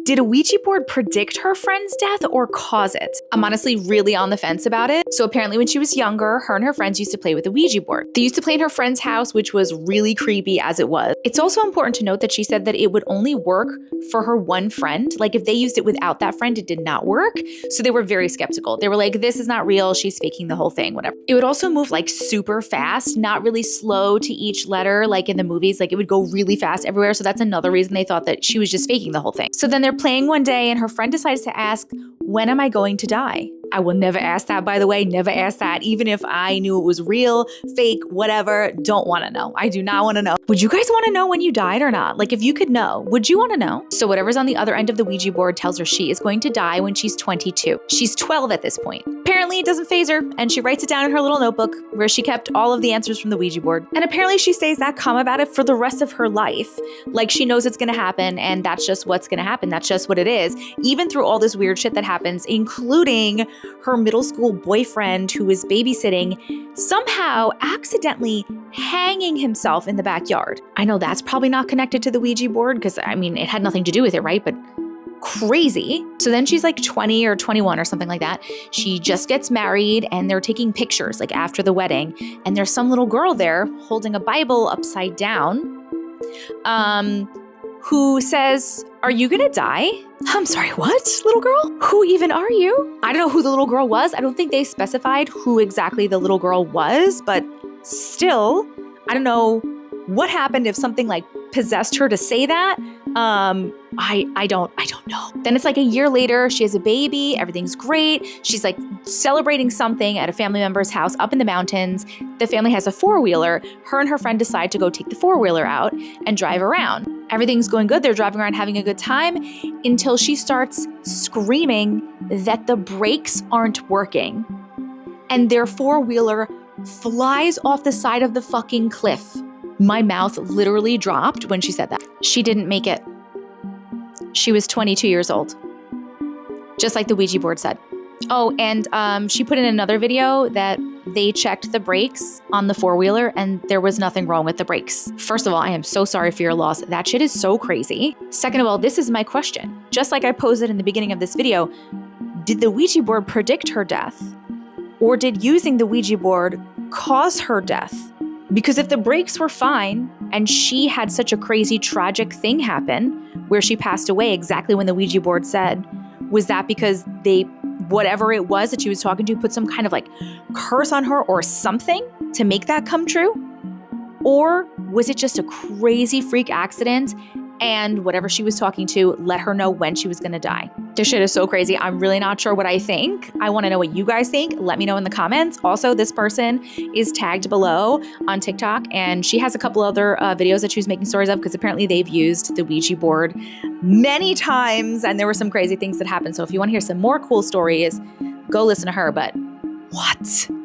Did a Ouija board predict her friend's death or cause it? I'm honestly really on the fence about it. So apparently when she was younger, her and her friends used to play with a Ouija board. They used to play in her friend's house, which was really creepy as it was. It's also important to note that she said that it would only work for her one friend. Like if they used it without that friend, it did not work. So they were very skeptical. They were like, this is not real. She's faking the whole thing, whatever. It would also move like super fast, not really slow to each letter like in the movies. Like it would go really fast everywhere. So that's another reason they thought that she was just faking the whole thing. So then they're playing one day and her friend decides to ask, when am I going to die? I will never ask that, by the way, never ask that. Even if I knew it was real, fake, whatever, don't want to know. I do not want to know. Would you guys want to know when you died or not? Like if you could know, would you want to know? So whatever's on the other end of the Ouija board tells her she is going to die when she's 22. She's 12 at this point. Apparently it doesn't faze her and she writes it down in her little notebook where she kept all of the answers from the Ouija board. And apparently she stays that calm about it for the rest of her life. Like she knows it's going to happen and that's just what's going to happen. That's just what it is. Even through all this weird shit that happens, including her middle school boyfriend who is babysitting, somehow accidentally hanging himself in the backyard. I know that's probably not connected to the Ouija board because I mean, it had nothing to do with it, right? But crazy. So then she's like 20 or 21 or something like that. She just gets married and they're taking pictures like after the wedding. And there's some little girl there holding a Bible upside down who says, are you gonna die? I'm sorry, what? Little girl? Who even are you? I don't know who the little girl was. I don't think they specified who exactly the little girl was, but still, I don't know what happened if something like possessed her to say that. I don't know. Then it's like a year later, she has a baby, everything's great. She's like celebrating something at a family member's house up in the mountains. The family has a four-wheeler. Her and her friend decide to go take the four-wheeler out and drive around. Everything's going good. They're driving around having a good time until she starts screaming that the brakes aren't working. And their four-wheeler flies off the side of the fucking cliff. My mouth literally dropped when she said that. She didn't make it. She was 22 years old. Just like the Ouija board said. Oh, and she put in another video that they checked the brakes on the four-wheeler and there was nothing wrong with the brakes. First of all, I am so sorry for your loss. That shit is so crazy. Second of all, this is my question. Just like I posed it in the beginning of this video, did the Ouija board predict her death? Or did using the Ouija board cause her death? Because if the brakes were fine and she had such a crazy tragic thing happen where she passed away exactly when the Ouija board said, was that because whatever it was that she was talking to put some kind of like curse on her or something to make that come true? Or was it just a crazy freak accident and whatever she was talking to let her know when she was gonna die? This shit is so crazy. I'm really not sure what I think. I wanna know what you guys think. Let me know in the comments. Also, this person is tagged below on TikTok and she has a couple other videos that she was making stories of because apparently they've used the Ouija board many times and there were some crazy things that happened. So if you wanna hear some more cool stories, go listen to her, but what?